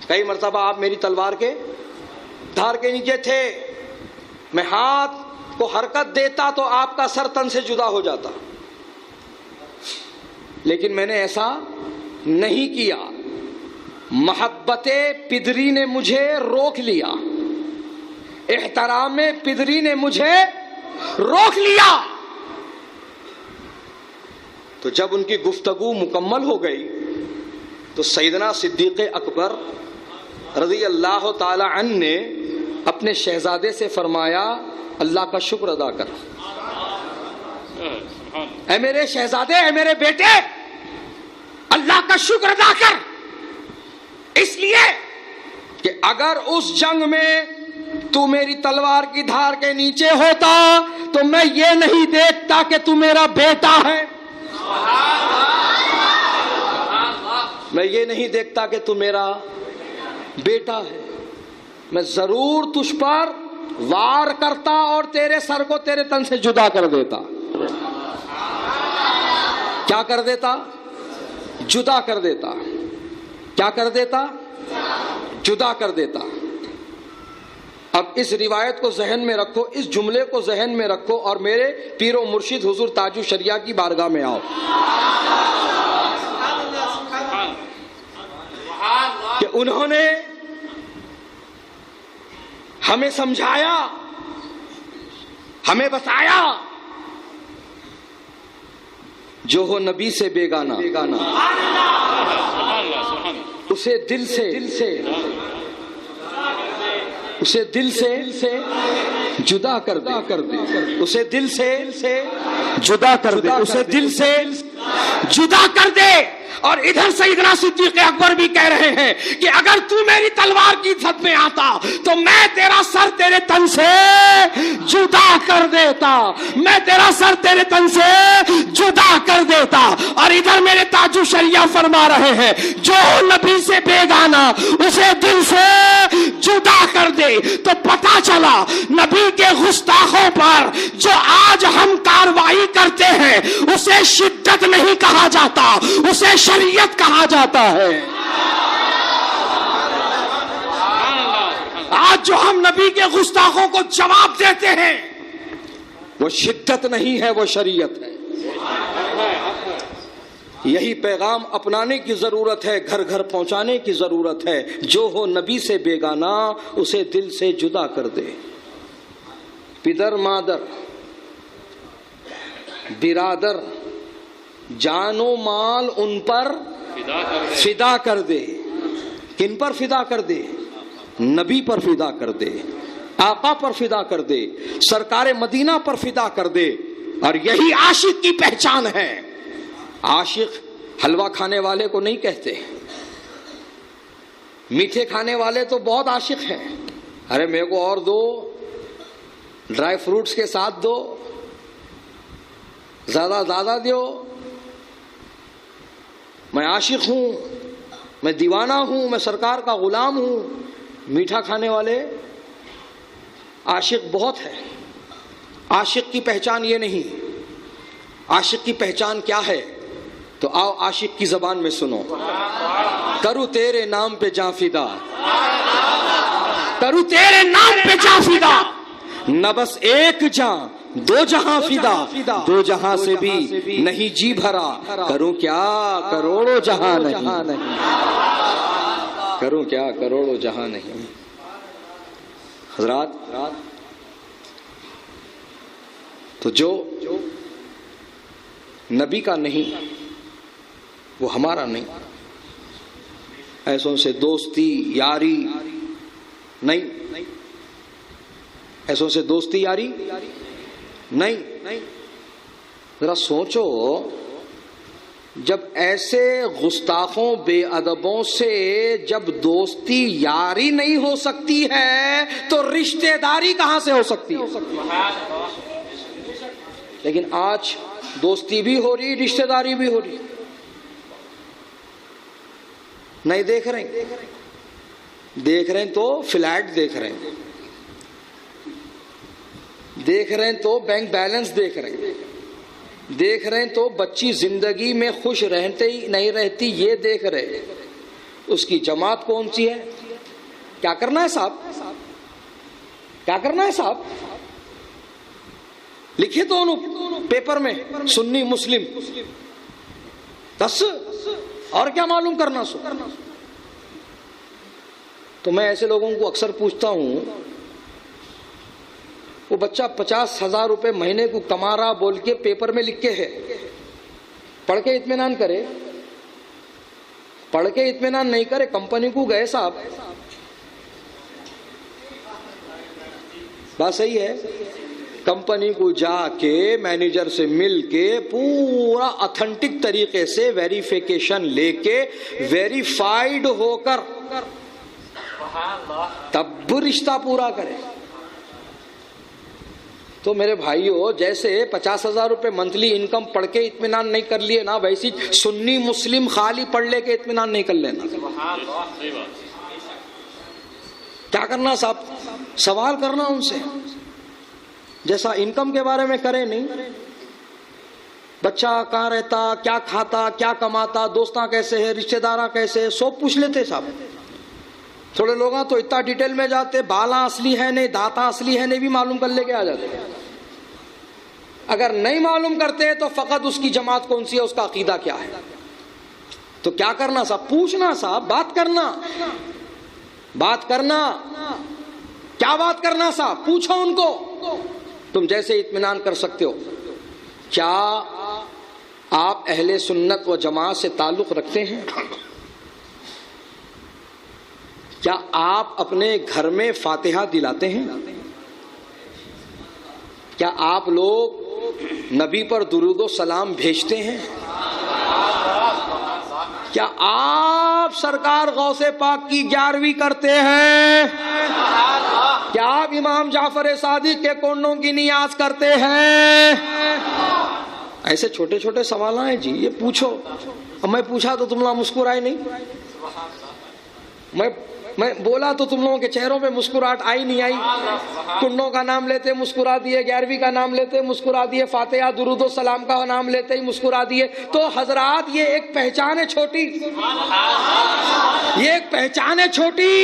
کئی مرتبہ آپ میری تلوار کے دھار کے نیچے تھے. میں ہاتھ کو حرکت دیتا تو آپ کا سر تن سے جدا ہو جاتا، لیکن میں نے ایسا نہیں کیا. محبت پدری نے مجھے روک لیا, احترام پدری نے مجھے روک لیا. تو جب ان کی گفتگو مکمل ہو گئی تو سیدنا صدیق اکبر رضی اللہ تعالی عنہ نے اپنے شہزادے سے فرمایا اللہ کا شکر ادا کر. اے میرے شہزادے, اے میرے بیٹے, اللہ کا شکر ادا کر, اس لیے کہ اگر اس جنگ میں تو میری تلوار کی دھار کے نیچے ہوتا تو میں یہ نہیں دیکھتا کہ تو میرا بیٹا ہے, میں یہ نہیں دیکھتا کہ تو میرا بیٹا ہے, میں ضرور تجھ پر وار کرتا اور تیرے سر کو تیرے تن سے جدا کر دیتا. کیا کر دیتا؟ جدا کر دیتا. کیا کر دیتا؟ جدا کر دیتا. اب اس روایت کو ذہن میں رکھو, اس جملے کو ذہن میں رکھو اور میرے پیر و مرشد حضور تاج الشریعہ کی بارگاہ میں آؤ کہ انہوں نے ہمیں سمجھایا, ہمیں بتایا جو ہو نبی سے بیگانہ اسے دل سے جدا کر دے, اسے دل سے جدا کر دے, اسے دل سے جدا کر دے. اور ادھر سیدنا صدیق اکبر بھی کہہ رہے ہیں کہ اگر تو میری تلوار کی زد میں آتا تو میں تیرا سر تیرے تن سے جدا کر دیتا, میں تیرا سر تیرے تن سے جدا کر دیتا. اور ادھر میرے تاج الشریعہ فرما رہے ہیں جو نبی سے بیگانہ اسے دل سے جدا کر دے. تو پتہ چلا نبی کے گستاخوں پر جو آج ہم کاروائی کرتے ہیں اسے شدت نہیں کہا جاتا, اسے شریعت کہا جاتا ہے. آج جو ہم نبی کے گستاخوں کو جواب دیتے ہیں وہ شدت نہیں ہے, وہ شریعت ہے. یہی پیغام اپنانے کی ضرورت ہے, گھر گھر پہنچانے کی ضرورت ہے. جو ہو نبی سے بیگانہ اسے دل سے جدا کر دے. پدر مادر برادر جان و مال ان پر فدا کر دے. کن پر فدا کر دے؟ نبی پر فدا کر دے, آقا پر فدا کر دے, سرکار مدینہ پر فدا کر دے. اور یہی عاشق کی پہچان ہے. عاشق حلوہ کھانے والے کو نہیں کہتے, میٹھے کھانے والے تو بہت عاشق ہیں. ارے میرے کو اور دو, ڈرائی فروٹس کے ساتھ دو, زیادہ دیو, میں عاشق ہوں, میں دیوانہ ہوں, میں سرکار کا غلام ہوں. میٹھا کھانے والے عاشق بہت ہے. عاشق کی پہچان یہ نہیں. عاشق کی پہچان کیا ہے؟ تو آؤ عاشق کی زبان میں سنو. کرو تیرے نام پہ جاں فدا, کرو تیرے نام پہ جاں فدا, نہ بس ایک جاں دو جہاں فدا, دو جہاں سے بھی نہیں جی بھرا, کروں کیا کروڑوں جہاں نہیں, کروں کیا کروڑوں جہاں نہیں. حضرات تو جو نبی کا نہیں وہ ہمارا نہیں. ایسوں سے دوستی یاری نہیں, ایسوں سے دوستی یاری نہیں. ذرا سوچو, جب ایسے گستاخوں بے ادبوں سے جب دوستی یاری نہیں ہو سکتی ہے تو رشتہ داری کہاں سے ہو سکتی ہے؟ لیکن آج دوستی بھی ہو رہی, رشتہ داری بھی ہو رہی. نہیں دیکھ رہے ہیں تو فلیٹ دیکھ رہے ہیں, دیکھ رہے ہیں تو بینک بیلنس دیکھ رہے ہیں, دیکھ رہے ہیں تو بچی زندگی میں خوش رہتے ہی نہیں رہتی یہ دیکھ رہے. اس کی جماعت کون سی ہے؟ کیا کرنا ہے صاحب, کیا کرنا ہے صاحب؟ لکھے تو پیپر میں سنی مسلم, بس اور کیا معلوم کرنا سو. تو میں ایسے لوگوں کو اکثر پوچھتا ہوں، وہ بچہ 50,000 روپے مہینے کو کما رہا بول کے پیپر میں لکھ کے ہے، پڑھ کے اطمینان کرے، پڑھ کے اطمینان نہیں کرے. کمپنی کو گئے صاحب، بات صحیح ہے، کمپنی کو جا کے مینیجر سے مل کے پورا اتھینٹک طریقے سے ویریفیکیشن لے کے ویریفائیڈ ہو کر تب رشتہ پورا کرے. تو میرے بھائیو، جیسے 50,000 روپے منتھلی انکم پڑھ کے اطمینان نہیں کر لیے نا، ویسی سنی مسلم خالی پڑھ لے کے اطمینان نہیں کر لینا. کیا کرنا صاحب؟ سوال کرنا ان سے، جیسا انکم کے بارے میں کرے نہیں. بچہ کہاں رہتا، کیا کھاتا، کیا کماتا، دوستاں کیسے ہے، رشتہ داراں کیسے ہے، سب پوچھ لیتے صاحب. تھوڑے لوگ تو اتنا ڈیٹیل میں جاتے، بالاں اصلی ہے نہیں، دانتاں اصلی ہے نہیں بھی معلوم کر لے کے آ جاتے. اگر نہیں معلوم کرتے تو فقط اس کی جماعت کون سی ہے، اس کا عقیدہ کیا ہے. تو کیا کرنا صاحب؟ پوچھنا صاحب، بات کرنا. بات کرنا، کیا بات کرنا صاحب؟ پوچھو ان کو. تم جیسے اطمینان کر سکتے ہو، کیا آپ اہل سنت و جماعت سے تعلق رکھتے ہیں؟ کیا آپ اپنے گھر میں فاتحہ دلاتے ہیں؟ کیا آپ لوگ نبی پر درود و سلام بھیجتے ہیں؟ کیا آپ سرکار غوث پاک کی 11ویں کرتے ہیں؟ کیا آپ امام جعفر صادق کے کونوں کی نیاز کرتے ہیں؟ ایسے چھوٹے چھوٹے سوال ہیں جی، یہ پوچھو. اب میں پوچھا تو تم لوگ مسکرائے نہیں، میں بولا تو تم لوگوں کے چہروں پہ مسکراہٹ آئی نہیں آئی؟ کنڈوں کا نام لیتے مسکرا دیے، 11ویں کا نام لیتے مسکرا دیے، فاتحہ درود و سلام کا نام لیتے ہی مسکرا دیے. تو حضرات یہ ایک پہچان ہے چھوٹی، یہ ایک پہچان ہے چھوٹی.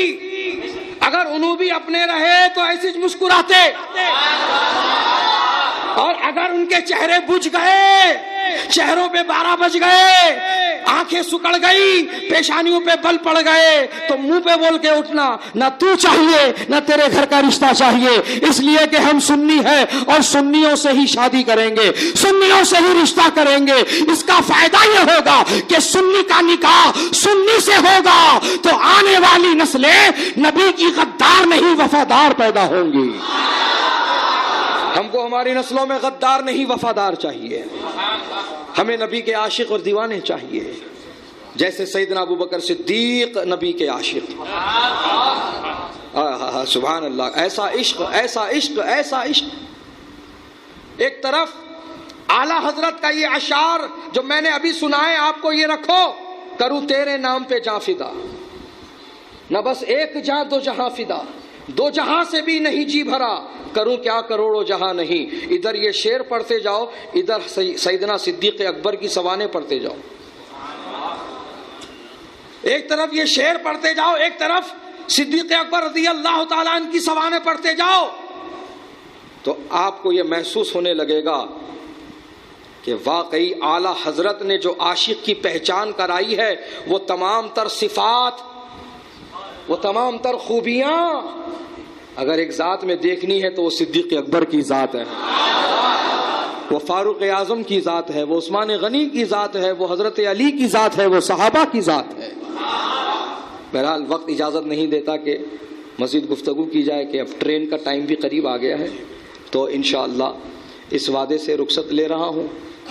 اگر انہوں بھی اپنے رہے تو ایسے مسکراتے، اور اگر ان کے چہرے بجھ گئے، چہروں پہ 12 بج گئے، آنکھیں سکڑ گئی، پیشانیوں پہ بل پڑ گئے، تو منہ پہ بول کے اٹھنا، نہ تو چاہیے نہ تیرے گھر کا رشتہ چاہیے، اس لیے کہ ہم سنی ہیں اور سنیوں سے ہی شادی کریں گے، سنیوں سے ہی رشتہ کریں گے. اس کا فائدہ یہ ہوگا کہ سنی کا نکاح سنی سے ہوگا تو آنے والی نسلیں نبی کی غدار نہیں وفادار پیدا ہوں گی. ہم کو ہماری نسلوں میں غدار نہیں وفادار چاہیے، ہمیں نبی کے عاشق اور دیوانے چاہیے، جیسے سیدنا ابو بکر صدیق نبی کے عاشق. سبحان اللہ، ایسا عشق، ایسا عشق، ایسا عشق. ایک طرف اعلیٰ حضرت کا یہ اشعار جو میں نے ابھی سنائے آپ کو، یہ رکھو، کروں تیرے نام پہ جاں فدا، نہ بس ایک جاں دو جہاں فدا، 2 جہاں سے بھی نہیں جی بھرا، کروں کیا کروڑوں جہاں نہیں. ادھر یہ شعر پڑھتے جاؤ، ادھر سیدنا صدیق اکبر کی سوانے پڑھتے جاؤ. ایک طرف یہ شعر پڑھتے جاؤ، ایک طرف صدیق اکبر رضی اللہ تعالیٰ عنہ کی سوانے پڑھتے جاؤ، تو آپ کو یہ محسوس ہونے لگے گا کہ واقعی اعلیٰ حضرت نے جو عاشق کی پہچان کرائی ہے، وہ تمام تر صفات، وہ تمام تر خوبیاں اگر ایک ذات میں دیکھنی ہے تو وہ صدیق اکبر کی ذات ہے، وہ فاروق اعظم کی ذات ہے، وہ عثمان غنی کی ذات ہے، وہ حضرت علی کی ذات ہے، وہ صحابہ کی ذات ہے. بہرحال وقت اجازت نہیں دیتا کہ مزید گفتگو کی جائے کہ اب ٹرین کا ٹائم بھی قریب آ گیا ہے، تو انشاءاللہ اس وعدے سے رخصت لے رہا ہوں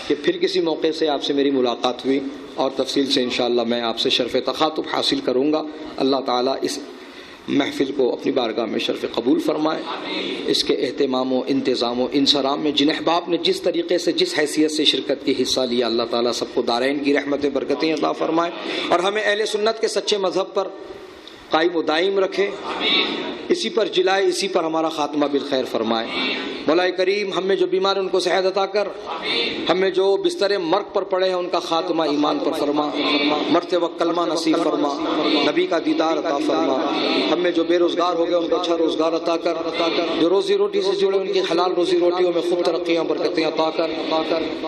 کہ پھر کسی موقع سے آپ سے میری ملاقات ہوئی اور تفصیل سے انشاءاللہ میں آپ سے شرف تخاطب حاصل کروں گا. اللہ تعالیٰ اس محفل کو اپنی بارگاہ میں شرف قبول فرمائے. اس کے اہتمام و انتظام و انصرام میں جن احباب نے جس طریقے سے جس حیثیت سے شرکت کی حصہ لیا، اللہ تعالیٰ سب کو دارین کی رحمتیں برکتیں عطا فرمائے، اور ہمیں اہل سنت کے سچے مذہب پر قائم و دائم رکھے، اسی پر جلائے، اسی پر ہمارا خاتمہ بالخیر فرمائے۔ مولا کریم ہم میں جو بیمار ہیں ان کو صحت عطا کر، ہم میں جو بستر مرگ پر پڑے ہیں ان کا خاتمہ ایمان پر فرما، مرتے وقت کلمہ نصیب فرما، نبی کا دیدار عطا فرما۔ ہم میں جو بے روزگار ہو گئے ان کو اچھا روزگار عطا کر، جو روزی روٹی سے جڑے ان کی حلال روزی روٹیوں میں خوب ترقیاں برکتیں عطا کر۔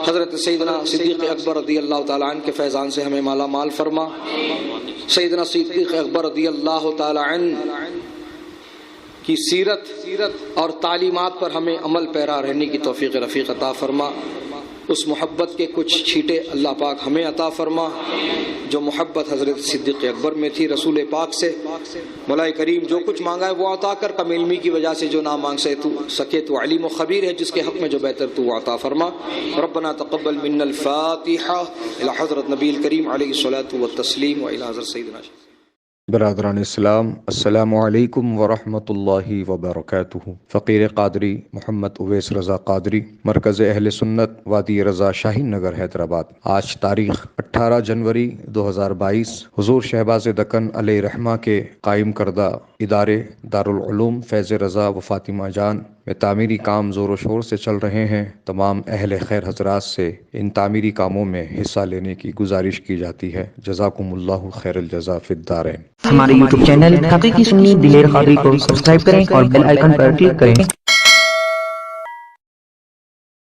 حضرت سیدنا صدیق اکبر رضی اللہ تعالیٰ عنہ کے فیضان سے ہمیں مالا مال فرما۔ سیدنا صدیق اکبر رضی اللہ تعالیٰ عنہ کی سیرت اور تعلیمات پر ہمیں عمل پیرا رہنے کی توفیق رفیق عطا فرما۔ اس محبت کے کچھ چھیٹے اللہ پاک ہمیں عطا فرما جو محبت حضرت صدیق اکبر میں تھی رسول پاک سے۔ مولا کریم جو کچھ مانگا ہے وہ عطا کر، کم علمی کی وجہ سے جو نہ مانگ سکے تو علیم و خبیر ہے، جس کے حق میں جو بہتر تو وہ عطا فرما۔ ربنا تقبل منا الفاتحہ الی حضرت نبی الکریم علیہ الصلاۃ والتسلیم و الی حضرت سیدنا۔ برادران اسلام، السلام علیکم ورحمۃ اللہ وبرکاتہ۔ فقیر قادری محمد اویس رضا قادری، مرکز اہل سنت وادی رضا شاہین نگر حیدرآباد۔ آج تاریخ 18 جنوری 2022 حضور شہباز دکن علیہ رحمہ کے قائم کردہ ادارے دارالعلوم فیض رضا و فاطمہ جان میں تعمیری کام زور و شور سے چل رہے ہیں۔ تمام اہل خیر حضرات سے ان تعمیری کاموں میں حصہ لینے کی گزارش کی جاتی ہے۔ جزاکم اللہ خیر الجزا فی الدارین۔ ہمارے YouTube چینل حقیقی سنی دلیر قادری کو سبسکرائب کریں اور بیل آئیکن پر کلک کریں۔